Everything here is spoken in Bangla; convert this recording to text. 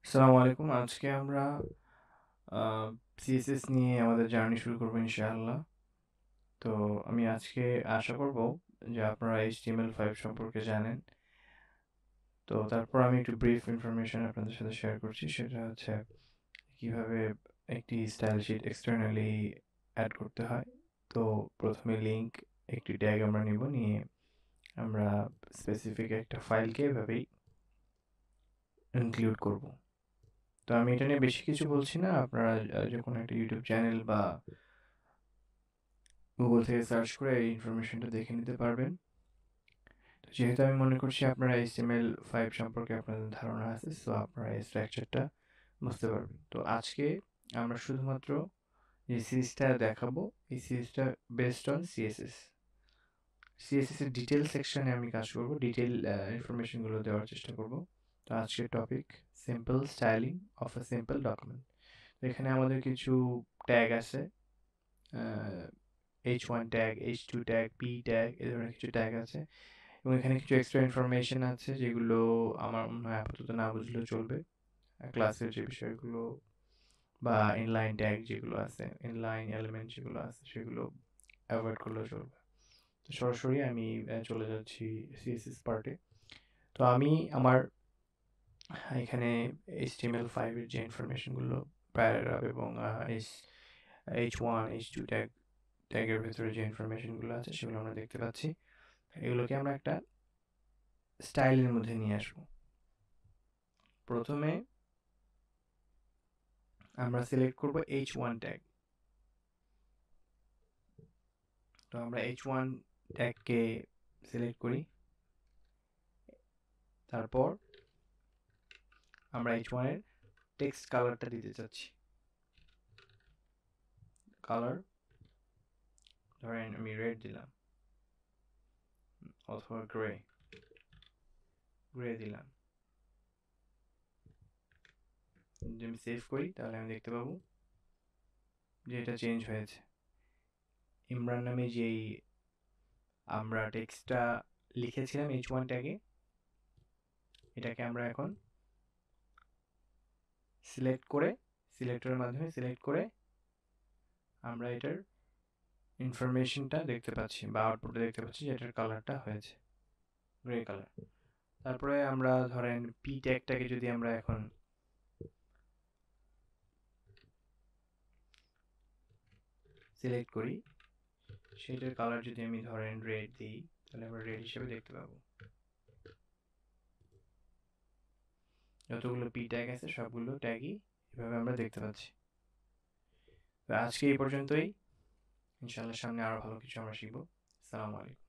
আসসালামু আলাইকুম। আজকে আমরা সিএসএস নিয়ে আমাদের জার্নি শুরু করবো ইনশাআল্লাহ। তো আমি আজকে আশা করব যে আপনারা HTML5 সম্পর্কে জানেন। তো তারপর আমি একটু ব্রিফ ইনফরমেশন আপনাদের সাথে শেয়ার করছি। সেটা হচ্ছে কিভাবে একটি স্টাইল শিট এক্সটার্নালি অ্যাড করতে হয়। তো প্রথমে লিংক একটি ট্যাগ আমরা নিয়ে আমরা স্পেসিফিক একটা ফাইলকে এভাবেই ইনক্লুড করব। তো আমি এটা নিয়ে বেশি কিছু বলছি না। আপনারা যখন একটা ইউটিউব চ্যানেল বা গুগল থেকে সার্চ করে এই ইনফরমেশনটা দেখে নিতে পারবেন। তো যেহেতু আমি মনে করছি আপনারা HTML5 সম্পর্কে আপনাদের ধারণা আছে, সো আপনারা এই স্ট্রাকচারটা বুঝতে পারবেন। তো আজকে আমরা শুধুমাত্র যে সিরিজটা দেখাবো, এই সিরিজটা বেসড অন সিএসএস। সিএসএস এর ডিটেল সেকশনে আমি কাজ করব, ডিটেল ইনফরমেশনগুলো দেওয়ার চেষ্টা করব। তো আজকের topic simple styling of a simple document. তো এখানে আমাদের কিছু ট্যাগ আছে, H1 tag, H2 tag, P tag, এই ধরনের কিছু ট্যাগ আছে। এবং এখানে কিছু এক্সট্রা ইনফরমেশন আছে যেগুলো আমার মনে হয় আপাতত না বুঝলেও চলবে। ক্লাসের যে বিষয়গুলো বা ইনলাইন ট্যাগ যেগুলো আছে, ইনলাইন এলিমেন্ট যেগুলো আছে সেগুলো অ্যাভয়েড করলেও চলবে। তো সরাসরি আমি চলে যাচ্ছি সিএসএস পার্টে। তো আমি আমার এখানে HTML5 এর যে ইনফরমেশনগুলো, প্যারাগ্রাফ এবং H1 H2 ট্যাগের ভেতরে যে ইনফরমেশনগুলো আছে সেগুলো আমরা দেখতে পাচ্ছি। এগুলোকে আমরা একটা স্টাইলের মধ্যে নিয়ে আসবো। প্রথমে আমরা সিলেক্ট করব H1 ট্যাগ। তো আমরা H1 ট্যাগকে সিলেক্ট করি। তারপর আমরা H1 এর টেক্সট কালারটা দিতে চাচ্ছি। কালার ধরেন আমি রেড দিলাম অথবা গ্রে দিলাম। যদি আমি সেভ করি তাহলে আমি দেখতে পাবো যে এটা চেঞ্জ হয়েছে। ইমরান নামে যেই আমরা টেক্সটটা লিখেছিলাম H1 ট্যাগে, এটাকে আমরা এখন সিলেক্ট করে, সিলেক্টরের মাধ্যমে সিলেক্ট করে আমরা এটার ইনফরমেশনটা দেখতে পাচ্ছি বা আউটপুটে দেখতে পাচ্ছি যে এটার কালারটা হয়েছে গ্রে কালার। তারপরে আমরা ধরেন পি ট্যাগটাকে যদি আমরা এখন সিলেক্ট করি, সেটার কালার যদি আমি ধরেন রেড দিই, তাহলে আমরা রেড হিসেবে দেখতে পাবো। যতগুলো পি ট্যাগ আছে সবগুলো ট্যাগই এভাবে আমরা দেখতে পাচ্ছি। তো আজকে এই পর্যন্তই। ইনশাল্লাহ সামনে আরো ভালো কিছু আমরা শিখবো। আসসালামু আলাইকুম।